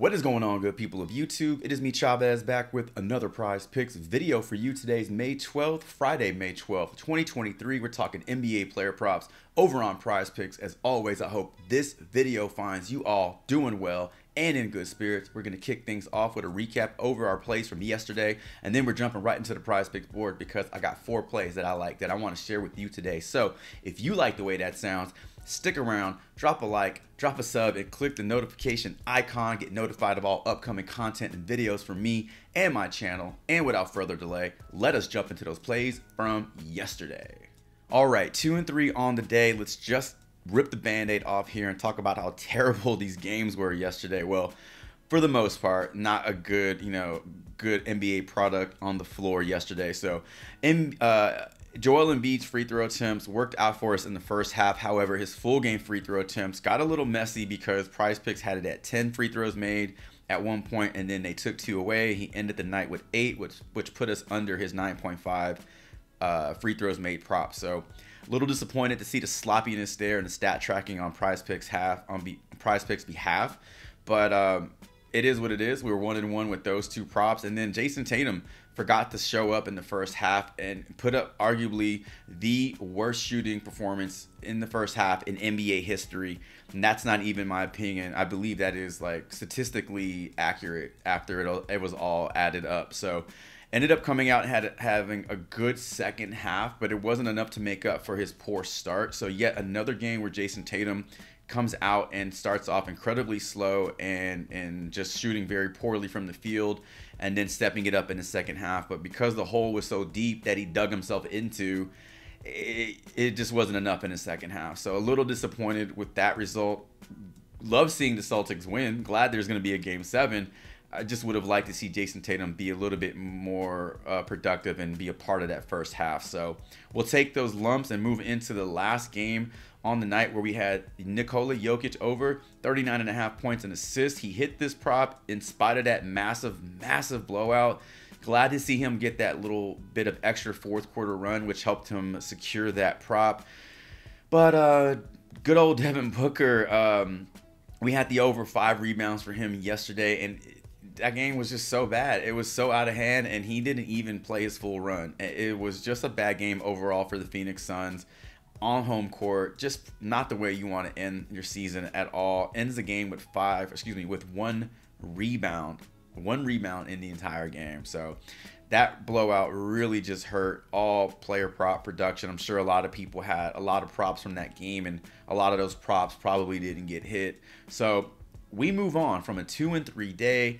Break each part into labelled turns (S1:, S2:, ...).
S1: What is going on, good people of YouTube? It is me, Chavez, back with another Prize Picks video for you. Today's May 12th, Friday, May 12th, 2023. We're talking NBA player props over on Prize Picks. As always, I hope this video finds you all doing well and in good spirits. We're going to kick things off with a recap over our plays from yesterday, and then we're jumping right into the Prize Picks board because I got 4 plays that I like that I want to share with you today. So if you like the way that sounds, stick around, drop a like, drop a sub, and click the notification icon. Get notified of all upcoming content and videos from me and my channel. And without further delay, let us jump into those plays from yesterday. All right, 2 and 3 on the day. Let's just rip the band-aid off here and talk about how terrible these games were yesterday. Well, for the most part, not a good, good NBA product on the floor yesterday. So, Joel Embiid's free throw attempts worked out for us in the first half. However, his full game free throw attempts got a little messy because Prize Picks had it at 10 free throws made at one point, and then they took 2 away. He ended the night with 8, which put us under his 9.5 free throws made prop. So a little disappointed to see the sloppiness there and the stat tracking on Prize Picks behalf, but it is what it is. We were 1-1 with those 2 props, and then Jason Tatum forgot to show up in the first half and put up arguably the worst shooting performance in the first half in NBA history. And that's not even my opinion. I believe that is like statistically accurate after it was all added up. So ended up coming out and having a good second half, but it wasn't enough to make up for his poor start. So yet another game where Jason Tatum comes out and starts off incredibly slow and just shooting very poorly from the field and then stepping it up in the second half. But because the hole was so deep that he dug himself into, it just wasn't enough in the second half. So a little disappointed with that result. Love seeing the Celtics win. Glad there's going to be a game 7. I just would have liked to see Jason Tatum be a little bit more productive and be a part of that first half. So we'll take those lumps and move into the last game on the night where we had Nikola Jokic over 39.5 points and assists. He hit this prop in spite of that massive blowout. Glad to see him get that little bit of extra fourth quarter run, which helped him secure that prop. But good old Devin Booker, we had the over 5 rebounds for him yesterday, and that game was just so bad. It was so out of hand, and he didn't even play his full run. It was just a bad game overall for the Phoenix Suns on home court. Just not the way you want to end your season at all. Ends the game with 1 rebound. 1 rebound in the entire game. So that blowout really just hurt all player prop production. I'm sure a lot of people had a lot of props from that game, and a lot of those props probably didn't get hit. So we move on from a 2 and 3 day.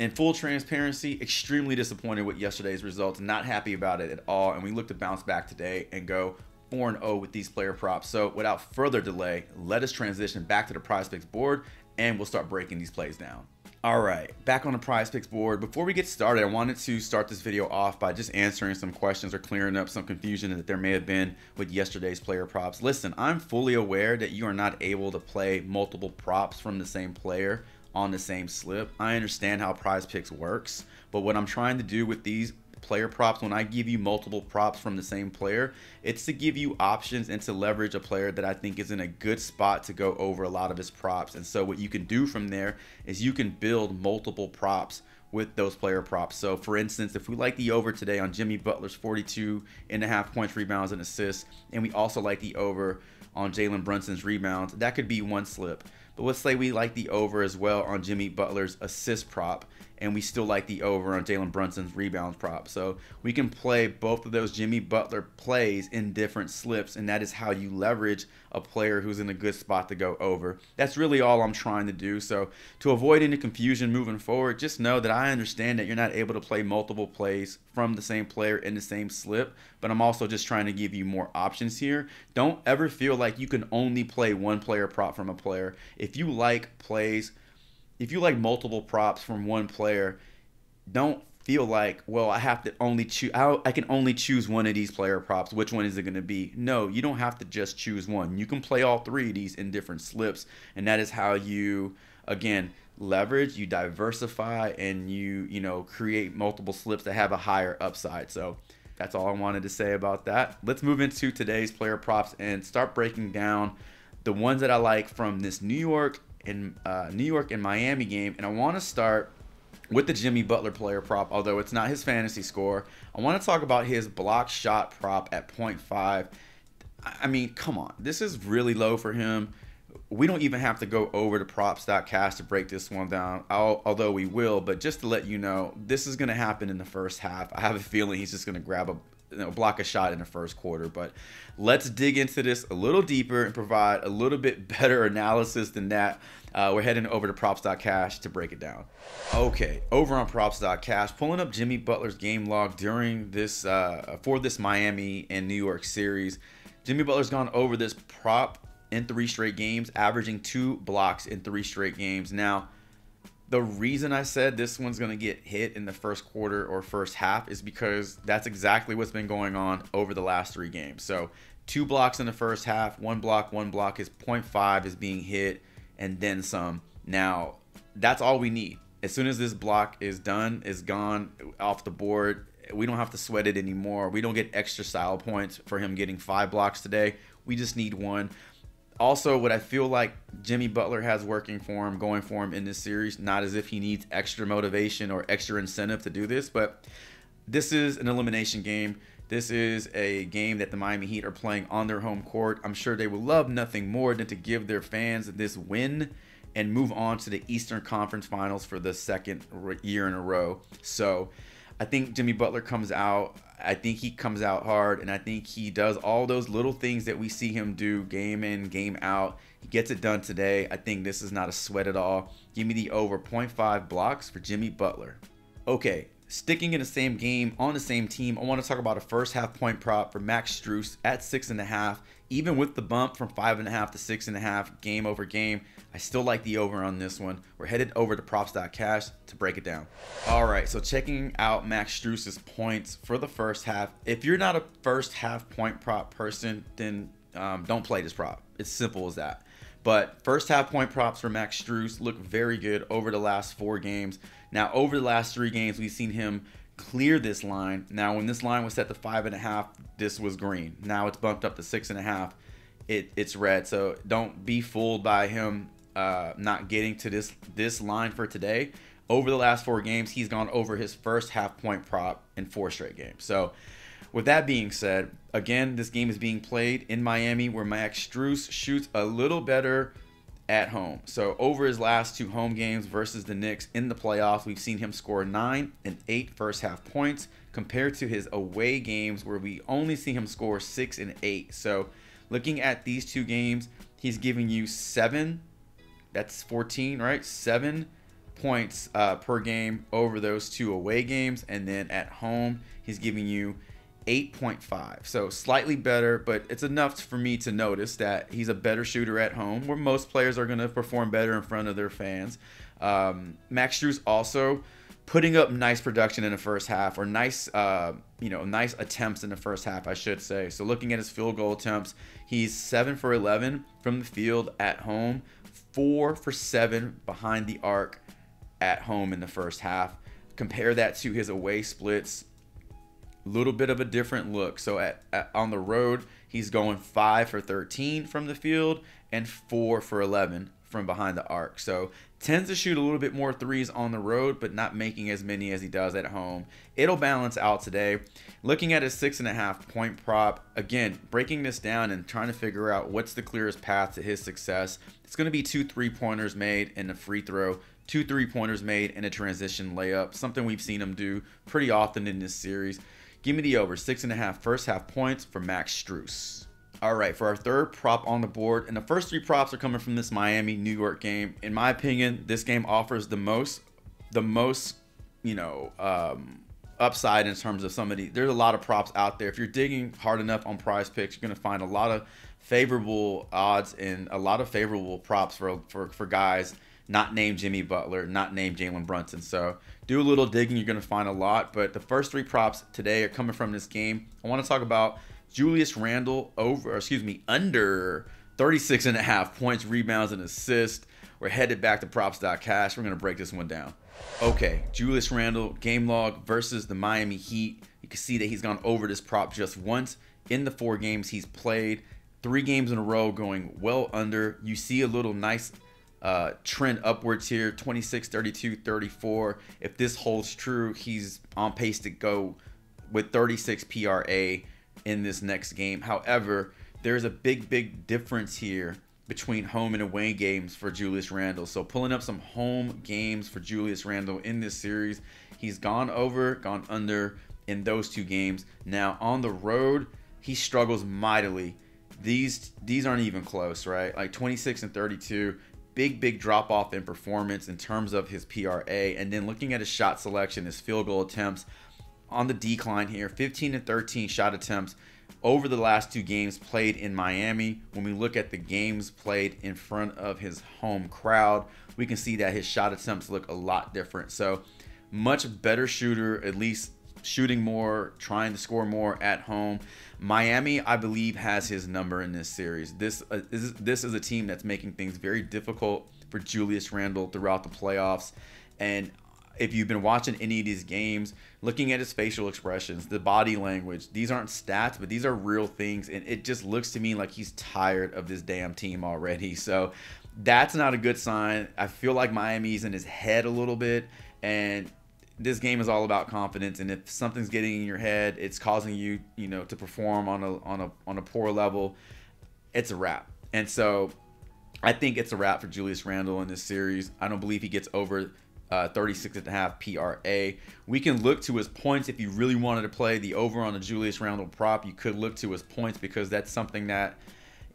S1: In full transparency, extremely disappointed with yesterday's results. Not happy about it at all. And we look to bounce back today and go 4-0 with these player props. So without further delay, let us transition back to the Prize Picks board and we'll start breaking these plays down. All right, back on the Prize Picks board. Before we get started, I wanted to start this video off by just answering some questions or clearing up some confusion that there may have been with yesterday's player props. Listen, I'm fully aware that you are not able to play multiple props from the same player on the same slip. I understand how Prize Picks works, but what I'm trying to do with these player props, when I give you multiple props from the same player, it's to give you options and to leverage a player that I think is in a good spot to go over a lot of his props. And so what you can do from there is you can build multiple props with those player props. So for instance, if we like the over today on Jimmy Butler's 42.5 points, rebounds, and assists, and we also like the over on Jalen Brunson's rebounds, that could be one slip. But let's say we like the over as well on Jimmy Butler's assist prop, and we still like the over on Jalen Brunson's rebounds prop. So we can play both of those Jimmy Butler plays in different slips, and that is how you leverage a player who's in a good spot to go over. That's really all I'm trying to do. So to avoid any confusion moving forward, just know that I understand that you're not able to play multiple plays from the same player in the same slip, but I'm also just trying to give you more options here. Don't ever feel like you can only play one player prop from a player. If you like multiple props from one player, don't feel like, well, I have to only choose, I can only choose one of these player props. Which one is it going to be? No, you don't have to just choose one. You can play all 3 of these in different slips, and that is how you, again, leverage, you diversify, and you create multiple slips that have a higher upside. So that's all I wanted to say about that. Let's move into today's player props and start breaking down the ones that I like from this New York and Miami game, and I want to start with the Jimmy Butler player prop, although it's not his fantasy score. I want to talk about his block shot prop at 0.5. I mean, come on. This is really low for him. We don't even have to go over to props.cash to break this one down, although we will. But just to let you know, this is going to happen in the first half. I have a feeling he's just going to grab block a shot in the first quarter. But let's dig into this a little deeper and provide a little bit better analysis than that. We're heading over to props.cash to break it down. Okay, over on props.cash, pulling up Jimmy Butler's game log during this for this Miami and New York series. Jimmy Butler's gone over this prop in 3 straight games, averaging 2 blocks in 3 straight games. Now, the reason I said this one's going to get hit in the first quarter or first half is because that's exactly what's been going on over the last 3 games. So 2 blocks in the first half, 1 block is 0.5 is being hit, and then some. Now, that's all we need. As soon as this block is done, is gone off the board, we don't have to sweat it anymore. We don't get extra style points for him getting 5 blocks today. We just need 1. Also, what I feel like Jimmy Butler has working for him, going for him in this series, not as if he needs extra motivation or extra incentive to do this, but this is an elimination game. This is a game that the Miami Heat are playing on their home court. I'm sure they would love nothing more than to give their fans this win and move on to the Eastern Conference Finals for the 2nd year in a row. So I think Jimmy Butler comes out. I think he comes out hard, and I think he does all those little things that we see him do game in, game out. He gets it done today. I think this is not a sweat at all. Give me the over 0.5 blocks for Jimmy Butler. Okay, sticking in the same game, on the same team, I want to talk about a first half point prop for Max Strus at 6.5. Even with the bump from 5.5 to 6.5 game over game, I still like the over on this one. We're headed over to props.cash to break it down. All right, so checking out Max Strus's points for the first half. If you're not a first half point prop person, then don't play this prop. It's simple as that. But first half point props for Max Strus look very good over the last 4 games. Now, over the last 3 games, we've seen him clear this line. Now, when this line was set to 5.5, this was green. Now it's bumped up to 6.5. It's red. So don't be fooled by him not getting to this line for today. Over the last 4 games, he's gone over his first half point prop in 4 straight games. So with that being said, again, this game is being played in Miami where Max Strus shoots a little better at home. So over his last 2 home games versus the Knicks in the playoffs, we've seen him score 9 and 8 first half points compared to his away games where we only see him score 6 and 8. So looking at these 2 games, he's giving you 7, that's 14, right? 7 points per game over those 2 away games. And then at home, he's giving you 8.5. So slightly better, but it's enough for me to notice that he's a better shooter at home, where most players are going to perform better in front of their fans. Max Strus also putting up nice production in the first half, or nice attempts in the first half, I should say. So looking at his field goal attempts, he's 7 for 11 from the field at home, 4 for 7 behind the arc at home in the first half. Compare that to his away splits. Little bit of a different look. So on the road, he's going 5 for 13 from the field and 4 for 11 from behind the arc. So tends to shoot a little bit more threes on the road, but not making as many as he does at home. It'll balance out today. Looking at his 6.5 point prop, again, breaking this down and trying to figure out what's the clearest path to his success. It's going to be 2 3-pointers made in the free throw, 2 3-pointers made in a transition layup, something we've seen him do pretty often in this series. Give me the over 6.5 first half points for Max Strus. All right, for our third prop on the board, and the first 3 props are coming from this Miami-New York game. In my opinion, this game offers the most, upside in terms of somebody. There's a lot of props out there. If you're digging hard enough on Prizepicks, you're gonna find a lot of favorable odds and a lot of favorable props for guys not named Jimmy Butler, not named Jalen Brunson. So do a little digging, you're going to find a lot. But the first 3 props today are coming from this game. I want to talk about Julius Randle under 36.5 points, rebounds, and assists. We're headed back to props.cash. We're going to break this one down. Okay, Julius Randle, game log versus the Miami Heat. You can see that he's gone over this prop just once in the 4 games he's played. 3 games in a row going well under. You see a little nice trend upwards here, 26, 32, 34. If this holds true, he's on pace to go with 36 PRA in this next game. However, there's a big difference here between home and away games for Julius Randle. So pulling up some home games for Julius Randle in this series, he's gone over, gone under in those 2 games. Now on the road, he struggles mightily. These aren't even close, right? Like 26 and 32. Big drop off in performance in terms of his PRA. And then looking at his shot selection, his field goal attempts on the decline here, 15 and 13 shot attempts over the last 2 games played in Miami. When we look at the games played in front of his home crowd, we can see that his shot attempts look a lot different. So much better shooter, at least shooting more, trying to score more at home. Miami, I believe, has his number in this series. This is a team that's making things very difficult for Julius Randle throughout the playoffs. And if you've been watching any of these games, looking at his facial expressions, the body language, these aren't stats, but these are real things. And it just looks to me like he's tired of this damn team already. So that's not a good sign. I feel like Miami's in his head a little bit. And this game is all about confidence, and if something's getting in your head, it's causing you, to perform on a poor level, it's a wrap. And so I think it's a wrap for Julius Randle in this series. I don't believe he gets over 36.5 PRA. We can look to his points. If you really wanted to play the over on the Julius Randle prop, you could look to his points, because that's something that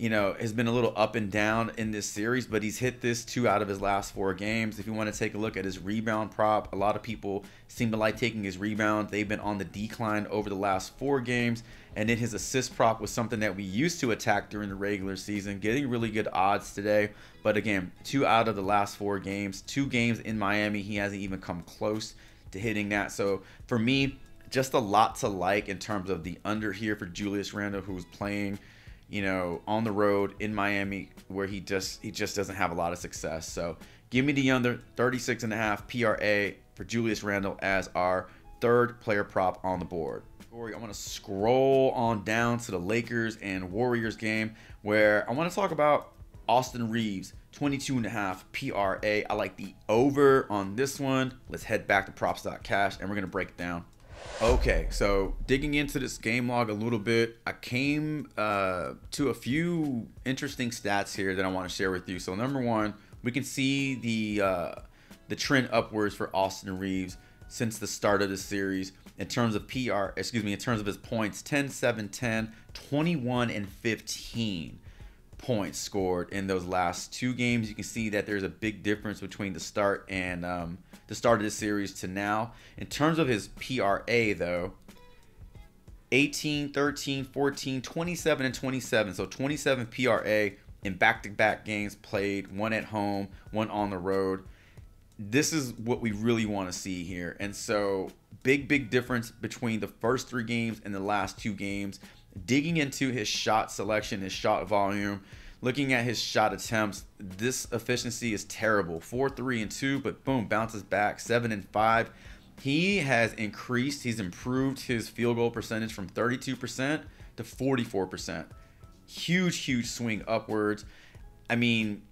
S1: has been a little up and down in this series, but he's hit this 2 out of his last 4 games. If you want to take a look at his rebound prop, a lot of people seem to like taking his rebound. They've been on the decline over the last 4 games. And then his assist prop was something that we used to attack during the regular season, getting really good odds today. But again, 2 out of the last 4 games, 2 games in Miami, he hasn't even come close to hitting that. So for me, just a lot to like in terms of the under here for Julius Randle, who's playing on the road in Miami, where he just doesn't have a lot of success. So give me the under 36.5 PRA for Julius Randle as our 3rd player prop on the board. I want to scroll on down to the Lakers and Warriors game, where I want to talk about Austin Reeves, 22.5 PRA. I like the over on this one. Let's head back to props.cash and we're going to break it down. Okay, so digging into this game log a little bit, I came to a few interesting stats here that I want to share with you. So number 1, we can see the trend upwards for Austin Reeves since the start of the series in terms of in terms of his points: 10, 7, 10, 21, and 15 points scored in those last 2 games. You can see that there's a big difference between the start and the start of this series to now. In terms of his PRA, though, 18, 13, 14, 27, and 27. So 27 PRA in back-to-back games played, 1 at home, 1 on the road. This is what we really want to see here. And so big difference between the first 3 games and the last 2 games. Digging into his shot selection, his shot volume, looking at his shot attempts, this efficiency is terrible. 4, 3, and 2, but boom, bounces back. 7 and 5. He has increased, he's improved his field goal percentage from 32% to 44%. Huge swing upwards. I mean,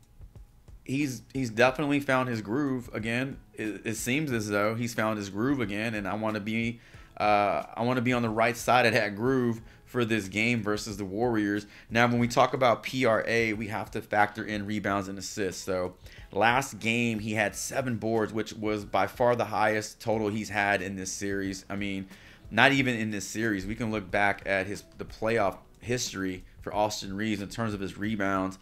S1: he's definitely found his groove again. It seems as though he's found his groove again, and I want to be on the right side of that groove for this game versus the Warriors. Now, when we talk about PRA, we have to factor in rebounds and assists. So last game, he had 7 boards, which was by far the highest total he's had in this series. I mean, not even in this series. We can look back at the playoff history for Austin Reeves in terms of his rebounds.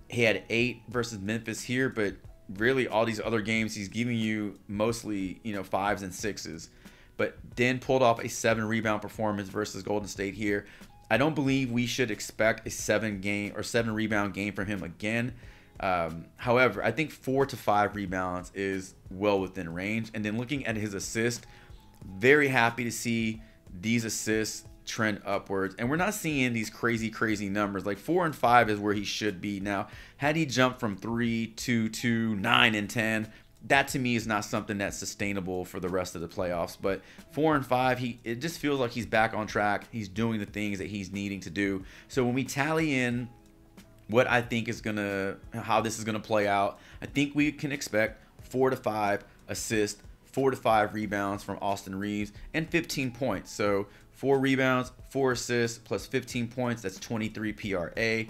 S1: He had 8 versus Memphis here, but really all these other games, he's giving you mostly, 5s and 6s. But then pulled off a 7 rebound performance versus Golden State here. I don't believe we should expect a 7 rebound game from him again. However, I think 4 to 5 rebounds is well within range. And then looking at his assist, very happy to see these assists trend upwards. And we're not seeing these crazy numbers. Like 4 and 5 is where he should be. Now, had he jumped from 3 to 2, 9 and 10, that to me is not something that's sustainable for the rest of the playoffs. But 4 and 5, it just feels like he's back on track. He's doing the things that he's needing to do. So when we tally in what I think is how this is gonna play out. I think we can expect 4 to 5 assists, 4 to 5 rebounds from Austin Reaves, and 15 points. So 4 rebounds, 4 assists, plus 15 points. That's 23 PRA,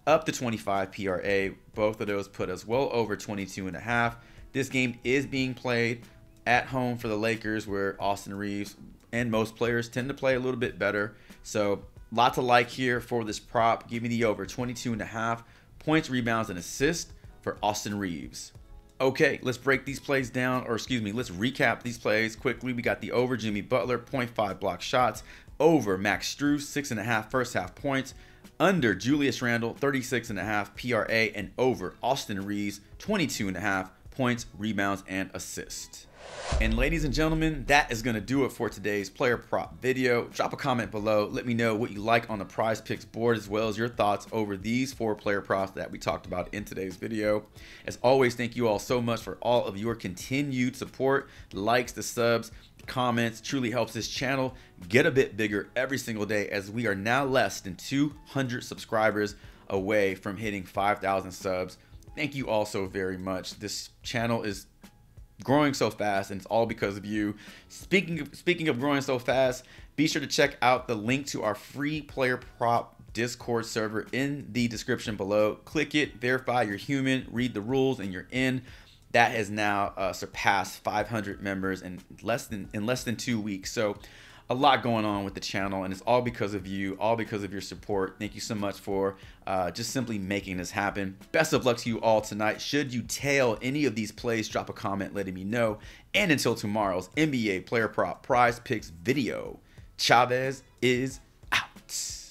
S1: up to 25 PRA. Both of those put us well over 22.5. This game is being played at home for the Lakers, where Austin Reaves and most players tend to play a little bit better. So lot to like here for this prop. Give me the over 22.5 points, rebounds, and assists for Austin Reaves. Okay, let's break these plays down, or excuse me, let's recap these plays quickly. We got the over Jimmy Butler, 0.5 block shots, over Max Strus, 6.5 first half points, under Julius Randle, 36.5 PRA, and over Austin Reaves, 22.5 points, rebounds, and assists. And ladies and gentlemen, that is going to do it for today's player prop video. Drop a comment below. Let me know what you like on the Prizepicks board, as well as your thoughts over these 4 player props that we talked about in today's video. As always, thank you all so much for all of your continued support. The likes, the subs, the comments truly helps this channel get a bit bigger every single day, as we are now less than 200 subscribers away from hitting 5,000 subs. Thank you all so very much. This channel is growing so fast, and it's all because of you. Speaking of growing so fast, be sure to check out the link to our free player prop Discord server in the description below. Click it, verify you're human, read the rules, and you're in. That has now surpassed 500 members in less than 2 weeks. So a lot going on with the channel, and it's all because of you, all because of your support. Thank you so much for just simply making this happen. Best of luck to you all tonight. Should you tail any of these plays, drop a comment letting me know. And until tomorrow's NBA player prop Prizepicks video, Chavez is out.